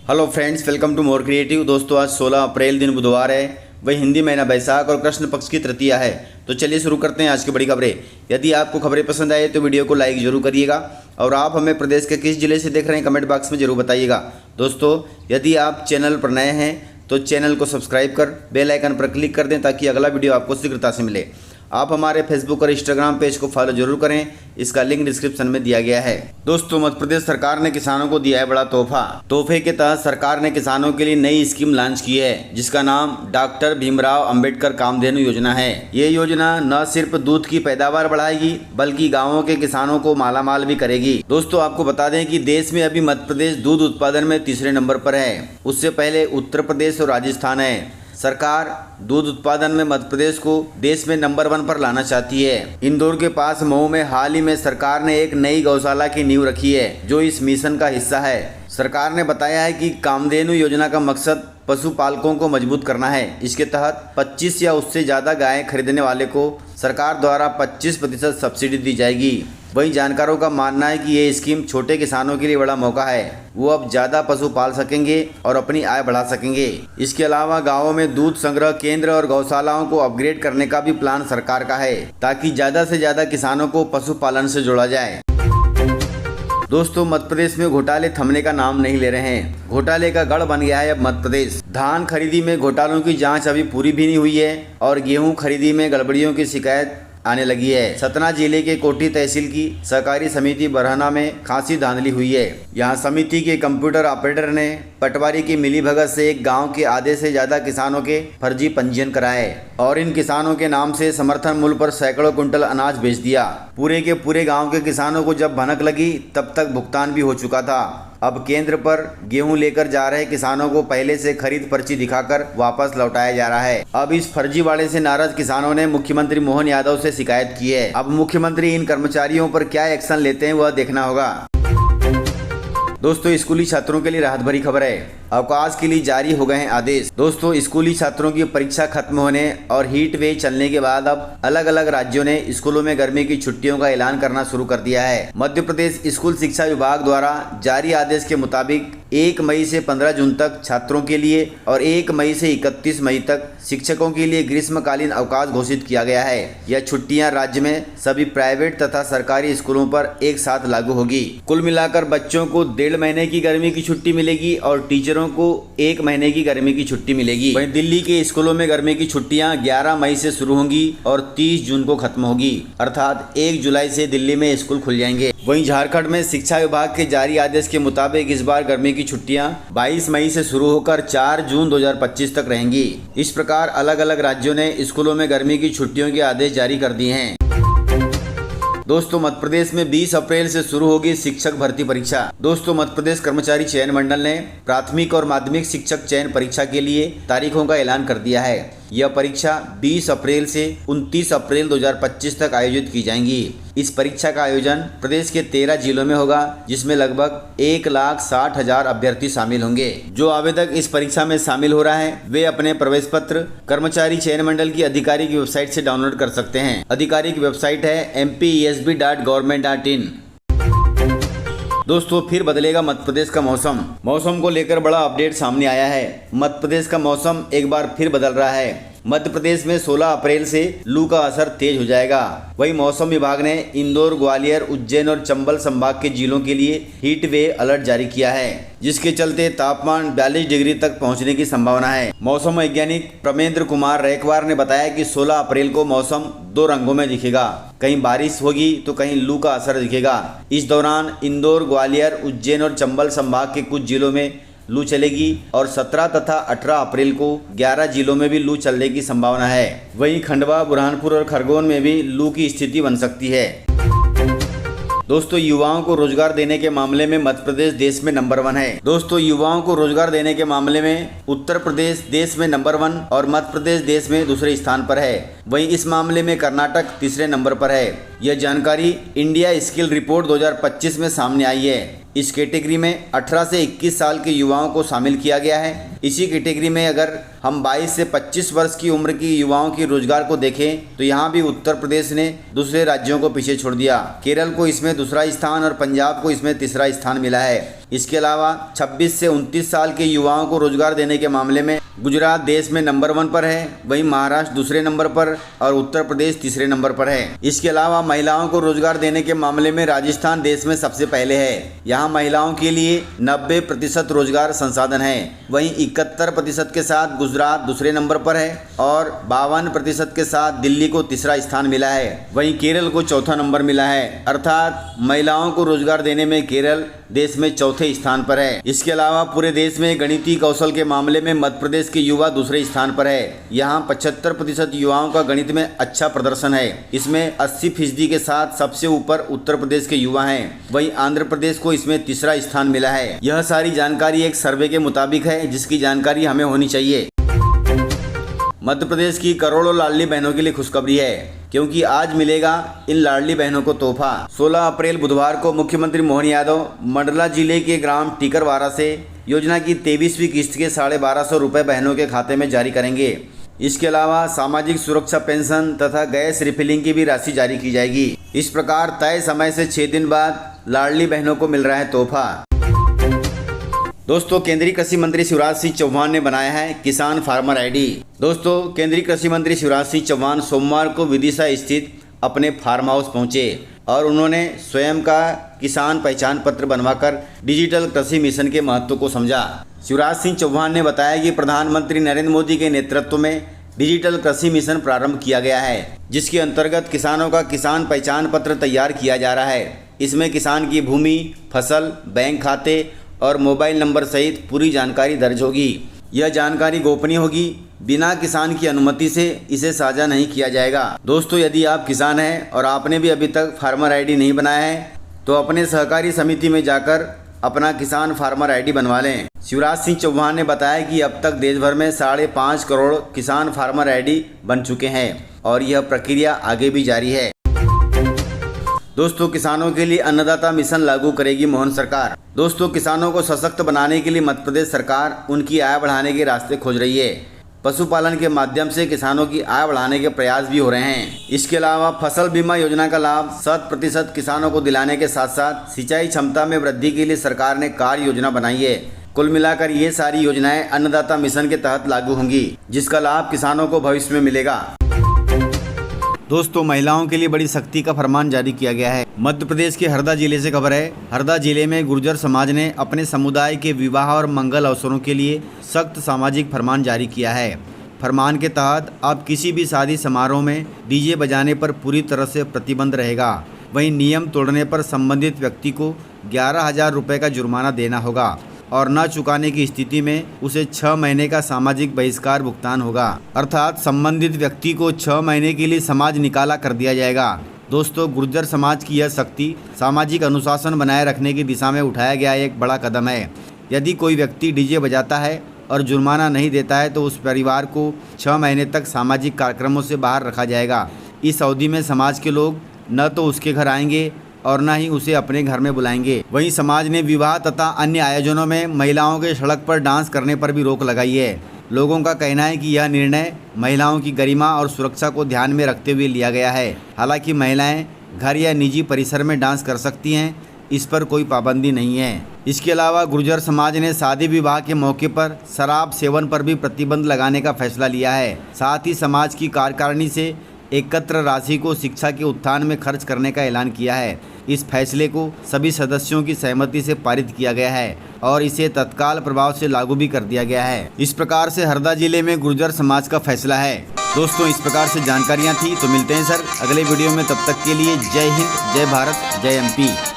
Hello friends, welcome to more creative. दोस्तों, आज 16 अप्रैल दिन बुधवार है, वही हिंदी महीना बैसाख और कृष्ण पक्ष की तृतीया है। तो चलिए शुरू करते हैं आज की बड़ी खबरें। यदि आपको खबरें पसंद आए तो वीडियो को लाइक जरूर करिएगा और आप हमें प्रदेश के किस जिले से देख रहे हैं कमेंट बॉक्स में जरूर बताइएगा। दोस्तों, यदि आप चैनल पर नए हैं तो चैनल को सब्सक्राइब कर बेल आइकन पर क्लिक कर दें ताकि अगला वीडियो आपको शीघ्रता से मिले। आप हमारे फेसबुक और इंस्टाग्राम पेज को फॉलो जरूर करें, इसका लिंक डिस्क्रिप्शन में दिया गया है। दोस्तों, मध्य प्रदेश सरकार ने किसानों को दिया है बड़ा तोहफा। तोहफे के तहत सरकार ने किसानों के लिए नई स्कीम लॉन्च की है जिसका नाम डॉक्टर भीमराव अंबेडकर कामधेनु योजना है। ये योजना न सिर्फ दूध की पैदावार बढ़ाएगी बल्कि गाँवों के किसानों को मालामाल भी करेगी। दोस्तों, आपको बता दें कि देश में अभी मध्य प्रदेश दूध उत्पादन में तीसरे नंबर पर है, उससे पहले उत्तर प्रदेश और राजस्थान है। सरकार दूध उत्पादन में मध्य प्रदेश को देश में नंबर 1 पर लाना चाहती है। इंदौर के पास मऊ में हाल ही में सरकार ने एक नई गौशाला की नींव रखी है जो इस मिशन का हिस्सा है। सरकार ने बताया है कि कामधेनु योजना का मकसद पशुपालकों को मजबूत करना है। इसके तहत 25 या उससे ज़्यादा गायें खरीदने वाले को सरकार द्वारा 25% सब्सिडी दी जाएगी। वहीं जानकारों का मानना है कि ये स्कीम छोटे किसानों के लिए बड़ा मौका है। वो अब ज़्यादा पशु पाल सकेंगे और अपनी आय बढ़ा सकेंगे। इसके अलावा गाँवों में दूध संग्रह केंद्र और गौशालाओं को अपग्रेड करने का भी प्लान सरकार का है ताकि ज़्यादा से ज़्यादा किसानों को पशुपालन से जोड़ा जाए। दोस्तों, मध्य प्रदेश में घोटाले थमने का नाम नहीं ले रहे हैं। घोटाले का गढ़ बन गया है अब मध्य प्रदेश। धान खरीदी में घोटालों की जांच अभी पूरी भी नहीं हुई है और गेहूं खरीदी में गड़बड़ियों की शिकायत आने लगी है। सतना जिले के कोठी तहसील की सहकारी समिति बरहना में खासी धांधली हुई है। यहां समिति के कंप्यूटर ऑपरेटर ने पटवारी की मिलीभगत से एक गांव के आधे से ज्यादा किसानों के फर्जी पंजीयन कराए और इन किसानों के नाम से समर्थन मूल्य पर सैकड़ों कुंटल अनाज बेच दिया। पूरे के पूरे गाँव के किसानों को जब भनक लगी तब तक भुगतान भी हो चुका था। अब केंद्र पर गेहूं लेकर जा रहे किसानों को पहले से खरीद पर्ची दिखाकर वापस लौटाया जा रहा है। अब इस फर्जीवाड़े से नाराज किसानों ने मुख्यमंत्री मोहन यादव से शिकायत की है। अब मुख्यमंत्री इन कर्मचारियों पर क्या एक्शन लेते हैं वह देखना होगा। दोस्तों, स्कूली छात्रों के लिए राहत भरी खबर है। अवकाश के लिए जारी हो गए हैं आदेश। दोस्तों, स्कूली छात्रों की परीक्षा खत्म होने और हीट वेव चलने के बाद अब अलग अलग राज्यों ने स्कूलों में गर्मी की छुट्टियों का ऐलान करना शुरू कर दिया है। मध्य प्रदेश स्कूल शिक्षा विभाग द्वारा जारी आदेश के मुताबिक 1 मई से 15 जून तक छात्रों के लिए और 1 मई से 31 मई तक शिक्षकों के लिए ग्रीष्मकालीन अवकाश घोषित किया गया है। यह छुट्टियां राज्य में सभी प्राइवेट तथा सरकारी स्कूलों पर एक साथ लागू होगी। कुल मिलाकर बच्चों को 1.5 महीने की गर्मी की छुट्टी मिलेगी और टीचरों को 1 महीने की गर्मी की छुट्टी मिलेगी। वहीं दिल्ली के स्कूलों में गर्मी की छुट्टियां 11 मई से शुरू होंगी और 30 जून को खत्म होगी, अर्थात 1 जुलाई से दिल्ली में स्कूल खुल जाएंगे। वहीं झारखंड में शिक्षा विभाग के जारी आदेश के मुताबिक इस बार गर्मी की छुट्टियां 22 मई से शुरू होकर 4 जून 2025 तक रहेंगी। इस प्रकार अलग अलग राज्यों ने स्कूलों में गर्मी की छुट्टियों के आदेश जारी कर दिए हैं। दोस्तों, मध्य प्रदेश में 20 अप्रैल से शुरू होगी शिक्षक भर्ती परीक्षा। दोस्तों, मध्य प्रदेश कर्मचारी चयन मंडल ने प्राथमिक और माध्यमिक शिक्षक चयन परीक्षा के लिए तारीखों का ऐलान कर दिया है। यह परीक्षा 20 अप्रैल से 29 अप्रैल 2025 तक आयोजित की जाएंगी। इस परीक्षा का आयोजन प्रदेश के 13 जिलों में होगा जिसमें लगभग 1,60,000 अभ्यर्थी शामिल होंगे। जो आवेदक इस परीक्षा में शामिल हो रहा है वे अपने प्रवेश पत्र कर्मचारी चयन मंडल की आधिकारिक वेबसाइट से डाउनलोड कर सकते हैं। आधिकारिक वेबसाइट है mpesb.government.in। दोस्तों, फिर बदलेगा मध्य प्रदेश का मौसम। मौसम को लेकर बड़ा अपडेट सामने आया है। मध्य प्रदेश का मौसम एक बार फिर बदल रहा है। मध्य प्रदेश में 16 अप्रैल से लू का असर तेज हो जाएगा। वहीं मौसम विभाग ने इंदौर, ग्वालियर, उज्जैन और चंबल संभाग के जिलों के लिए हीट वेव अलर्ट जारी किया है जिसके चलते तापमान 42 डिग्री तक पहुंचने की संभावना है। मौसम वैज्ञानिक प्रमेंद्र कुमार रैकवार ने बताया कि 16 अप्रैल को मौसम 2 रंगों में दिखेगा, कहीं बारिश होगी तो कहीं लू का असर दिखेगा। इस दौरान इंदौर, ग्वालियर, उज्जैन और चंबल संभाग के कुछ जिलों में लू चलेगी और 17 तथा 18 अप्रैल को 11 जिलों में भी लू चलने की संभावना है। वहीं खंडवा, बुरहानपुर और खरगोन में भी लू की स्थिति बन सकती है। दोस्तों, युवाओं को रोजगार देने के मामले में मध्य प्रदेश देश में नंबर 1 है। दोस्तों, युवाओं को रोजगार देने के मामले में उत्तर प्रदेश देश में नंबर 1 और मध्य प्रदेश देश में दूसरे स्थान पर है। वहीं इस मामले में कर्नाटक तीसरे नंबर पर है। यह जानकारी इंडिया स्किल रिपोर्ट 2025 में सामने आई है। इस कैटेगरी में 18 से 21 साल के युवाओं को शामिल किया गया है। इसी कैटेगरी में अगर हम 22 से 25 वर्ष की उम्र की युवाओं की रोजगार को देखें तो यहाँ भी उत्तर प्रदेश ने दूसरे राज्यों को पीछे छोड़ दिया। केरल को इसमें दूसरा स्थान और पंजाब को इसमें तीसरा स्थान मिला है। इसके अलावा 26 से 29 साल के युवाओं को रोजगार देने के मामले में गुजरात देश में नंबर 1 पर है, वहीं महाराष्ट्र दूसरे नंबर पर और उत्तर प्रदेश तीसरे नंबर पर है। इसके अलावा महिलाओं को रोजगार देने के मामले में राजस्थान देश में सबसे पहले है। यहाँ महिलाओं के लिए 90% रोजगार संसाधन है। वहीं 71% के साथ गुजरात दूसरे नंबर पर है और 52% के साथ दिल्ली को तीसरा स्थान मिला है। वहीं केरल को चौथा नंबर मिला है, अर्थात महिलाओं को रोजगार देने में केरल देश में चौथे स्थान पर है। इसके अलावा पूरे देश में गणितीय कौशल के मामले में मध्य प्रदेश के युवा दूसरे स्थान पर है। यहाँ 75% युवाओं का गणित में अच्छा प्रदर्शन है। इसमें 80% के साथ सबसे ऊपर उत्तर प्रदेश के युवा हैं। वहीं आंध्र प्रदेश को इसमें तीसरा स्थान मिला है। यह सारी जानकारी एक सर्वे के मुताबिक है, जिसकी जानकारी हमें होनी चाहिए। मध्य प्रदेश की करोड़ों लाडली बहनों के लिए खुशखबरी है, क्योंकि आज मिलेगा इन लाडली बहनों को तोहफा। 16 अप्रैल बुधवार को मुख्यमंत्री मोहन यादव मंडला जिले के ग्राम टीकरवारा से योजना की 23वीं किस्त के 1250 रुपये बहनों के खाते में जारी करेंगे। इसके अलावा सामाजिक सुरक्षा पेंशन तथा गैस रिफिलिंग की भी राशि जारी की जाएगी। इस प्रकार तय समय से 6 दिन बाद लाडली बहनों को मिल रहा है तोहफा। दोस्तों, केंद्रीय कृषि मंत्री शिवराज सिंह चौहान ने बनाया है किसान फार्मर आईडी। दोस्तों, केंद्रीय कृषि मंत्री शिवराज सिंह चौहान सोमवार को विदिशा स्थित अपने फार्म हाउस पहुंचे और उन्होंने स्वयं का किसान पहचान पत्र बनवाकर डिजिटल कृषि मिशन के महत्व को समझा। शिवराज सिंह चौहान ने बताया कि प्रधानमंत्री नरेंद्र मोदी के नेतृत्व में डिजिटल कृषि मिशन प्रारंभ किया गया है, जिसके अंतर्गत किसानों का किसान पहचान पत्र तैयार किया जा रहा है। इसमें किसान की भूमि, फसल, बैंक खाते और मोबाइल नंबर सहित पूरी जानकारी दर्ज होगी। यह जानकारी गोपनीय होगी, बिना किसान की अनुमति से इसे साझा नहीं किया जाएगा। दोस्तों, यदि आप किसान हैं और आपने भी अभी तक फार्मर आईडी नहीं बनाया है तो अपने सहकारी समिति में जाकर अपना किसान फार्मर आईडी बनवा लें। शिवराज सिंह चौहान ने बताया कि अब तक देश भर में 5.5 करोड़ किसान फार्मर आईडी बन चुके हैं और यह प्रक्रिया आगे भी जारी है। दोस्तों, किसानों के लिए अन्नदाता मिशन लागू करेगी मोहन सरकार। दोस्तों, किसानों को सशक्त बनाने के लिए मध्य प्रदेश सरकार उनकी आय बढ़ाने के रास्ते खोज रही है। पशुपालन के माध्यम से किसानों की आय बढ़ाने के प्रयास भी हो रहे हैं। इसके अलावा फसल बीमा योजना का लाभ 100% किसानों को दिलाने के साथ साथ सिंचाई क्षमता में वृद्धि के लिए सरकार ने कार्य योजना बनाई है। कुल मिलाकर ये सारी योजनाएं अन्नदाता मिशन के तहत लागू होंगी, जिसका लाभ किसानों को भविष्य में मिलेगा। दोस्तों, महिलाओं के लिए बड़ी सख्ती का फरमान जारी किया गया है। मध्य प्रदेश के हरदा जिले से खबर है। हरदा जिले में गुर्जर समाज ने अपने समुदाय के विवाह और मंगल अवसरों के लिए सख्त सामाजिक फरमान जारी किया है। फरमान के तहत अब किसी भी शादी समारोह में डीजे बजाने पर पूरी तरह से प्रतिबंध रहेगा। वहीं नियम तोड़ने पर संबंधित व्यक्ति को 11,000 रुपये का जुर्माना देना होगा और न चुकाने की स्थिति में उसे 6 महीने का सामाजिक बहिष्कार भुगतान होगा, अर्थात संबंधित व्यक्ति को 6 महीने के लिए समाज निकाला कर दिया जाएगा। दोस्तों, गुर्जर समाज की यह सख्ती सामाजिक अनुशासन बनाए रखने की दिशा में उठाया गया एक बड़ा कदम है। यदि कोई व्यक्ति डीजे बजाता है और जुर्माना नहीं देता है तो उस परिवार को 6 महीने तक सामाजिक कार्यक्रमों से बाहर रखा जाएगा। इस अवधि में समाज के लोग न तो उसके घर आएंगे और न ही उसे अपने घर में बुलाएंगे। वहीं समाज ने विवाह तथा अन्य आयोजनों में महिलाओं के सड़क पर डांस करने पर भी रोक लगाई है। लोगों का कहना है कि यह निर्णय महिलाओं की गरिमा और सुरक्षा को ध्यान में रखते हुए लिया गया है। हालांकि महिलाएं घर या निजी परिसर में डांस कर सकती हैं, इस पर कोई पाबंदी नहीं है। इसके अलावा गुर्जर समाज ने शादी विवाह के मौके पर शराब सेवन पर भी प्रतिबंध लगाने का फैसला लिया है। साथ ही समाज की कार्यकारिणी से एकत्र राशि को शिक्षा के उत्थान में खर्च करने का ऐलान किया है। इस फैसले को सभी सदस्यों की सहमति से पारित किया गया है और इसे तत्काल प्रभाव से लागू भी कर दिया गया है। इस प्रकार से हरदा जिले में गुर्जर समाज का फैसला है। दोस्तों, इस प्रकार से जानकारियां थी। तो मिलते हैं सर अगले वीडियो में, तब तक के लिए जय हिंद, जय भारत, जय MP।